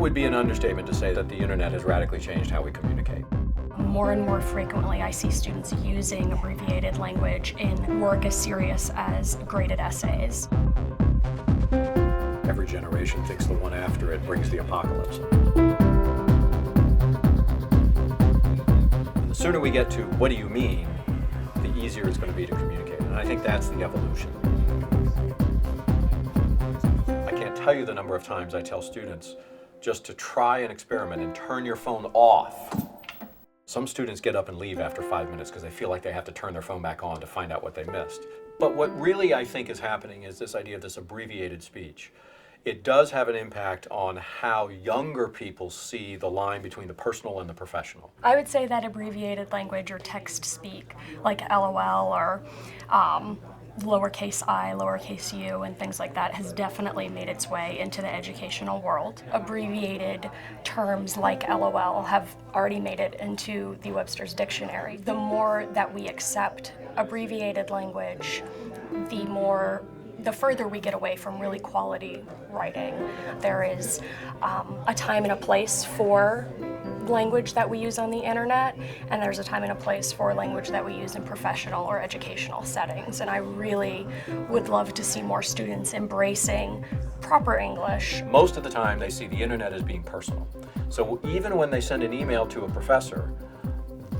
would be an understatement to say that the internet has radically changed how we communicate. More and more frequently, I see students using abbreviated language in work as serious as graded essays. Every generation thinks the one after it brings the apocalypse. And the sooner we get to what do you mean, the easier it's going to be to communicate. And I think that's the evolution. I can't tell you the number of times I tell students just to try an experiment and turn your phone off. Some students get up and leave after 5 minutes because they feel like they have to turn their phone back on to find out what they missed. But what really I think is happening is this idea of this abbreviated speech. It does have an impact on how younger people see the line between the personal and the professional. I would say that abbreviated language or text speak, like LOL or lowercase I, lowercase u, and things like that, has definitely made its way into the educational world. Abbreviated terms like LOL have already made it into the Webster's Dictionary. The more that we accept abbreviated language, the further we get away from really quality writing. There is a time and a place for language that we use on the internet, and there's a time and a place for language that we use in professional or educational settings. And I really would love to see more students embracing proper English. Most of the time they see the internet as being personal. So even when they send an email to a professor,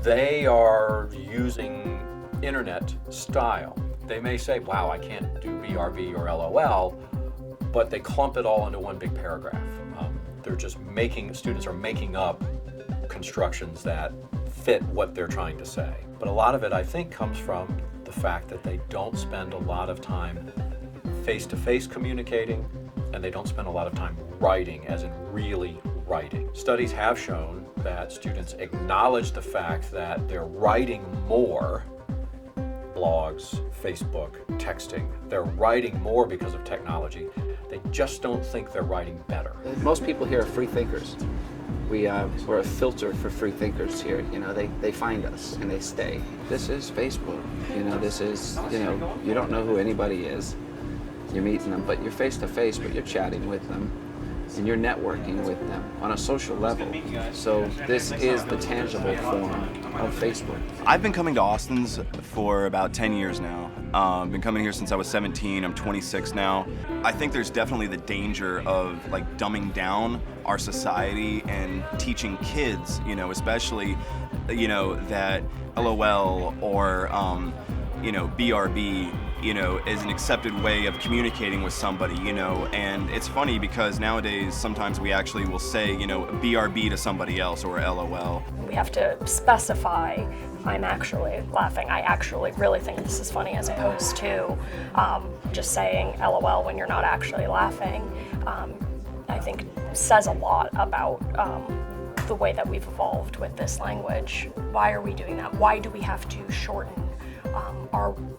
they are using internet style. They may say, wow, I can't do BRB or LOL, but they clump it all into one big paragraph. Students are making up constructions that fit what they're trying to say. But a lot of it, I think, comes from the fact that they don't spend a lot of time face-to-face communicating, and they don't spend a lot of time writing, as in really writing. Studies have shown that students acknowledge the fact that they're writing more. Blogs, Facebook, texting. They're writing more because of technology. They just don't think they're writing better. Most people here are free thinkers. We're a filter for free thinkers here. They find us and they stay. This is Facebook. This is, you don't know who anybody is. You're meeting them, but you're face to face, but you're chatting with them. And you're networking with them on a social level. So this is the tangible form of Facebook. I've been coming to Austin's for about 10 years now. Been coming here since I was 17, I'm 26 now. I think there's definitely the danger of dumbing down our society and teaching kids, especially, that LOL or, BRB, is an accepted way of communicating with somebody, and it's funny because nowadays sometimes we actually will say, BRB to somebody else or LOL. We have to specify, I'm actually laughing, I actually really think this is funny, as opposed to just saying LOL when you're not actually laughing. I think says a lot about the way that we've evolved with this language. Why are we doing that? Why do we have to shorten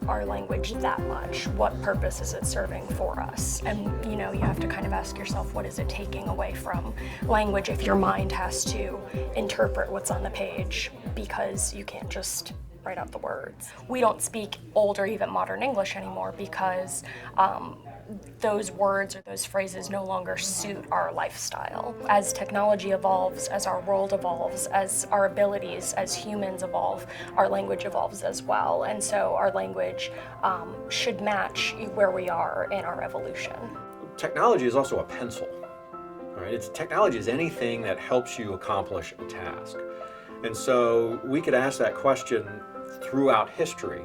our language that much? What purpose is it serving for us? And you have to kind of ask yourself, what is it taking away from language if your mind has to interpret what's on the page because you can't just write out the words? We don't speak old or even modern English anymore because those words or those phrases no longer suit our lifestyle. As technology evolves, as our world evolves, as our abilities as humans evolve, our language evolves as well. And so our language should match where we are in our evolution. Technology is also a pencil. Right? Technology is anything that helps you accomplish a task. And so we could ask that question throughout history.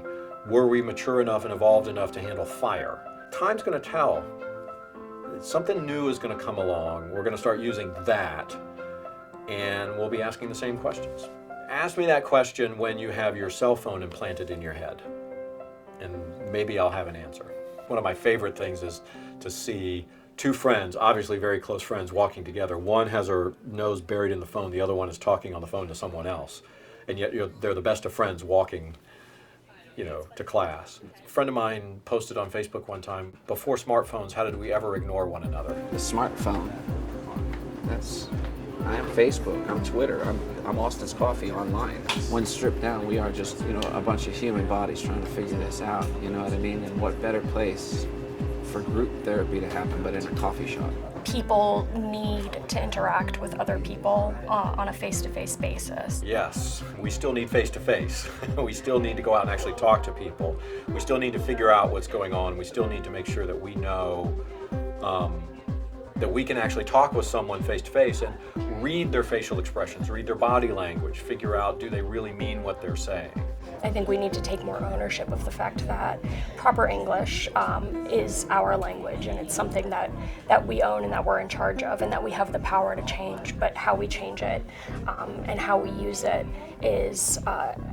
Were we mature enough and evolved enough to handle fire? Time's going to tell. Something new is going to come along. We're going to start using that, and we'll be asking the same questions. Ask me that question when you have your cell phone implanted in your head, and maybe I'll have an answer. One of my favorite things is to see two friends, obviously very close friends, walking together. One has her nose buried in the phone, the other one is talking on the phone to someone else, and yet they're the best of friends walking to class. A friend of mine posted on Facebook one time, before smartphones, how did we ever ignore one another? The smartphone. I'm Facebook, I'm Twitter, I'm Austin's Coffee online. When stripped down, we are just, a bunch of human bodies trying to figure this out, you know what I mean? And what better place for group therapy to happen, but in a coffee shop. People need to interact with other people on a face-to-face basis. Yes, we still need face-to-face. We still need to go out and actually talk to people. We still need to figure out what's going on. We still need to make sure that we know that we can actually talk with someone face-to-face and read their facial expressions, read their body language, figure out, do they really mean what they're saying? I think we need to take more ownership of the fact that proper English is our language, and it's something that we own and that we're in charge of and that we have the power to change, but how we change it and how we use it is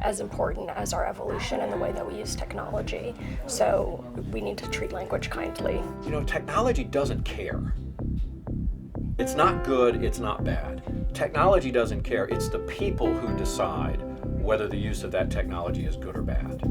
as important as our evolution and the way that we use technology. So we need to treat language kindly. You know, technology doesn't care. It's not good, it's not bad. Technology doesn't care. It's the people who decide whether the use of that technology is good or bad.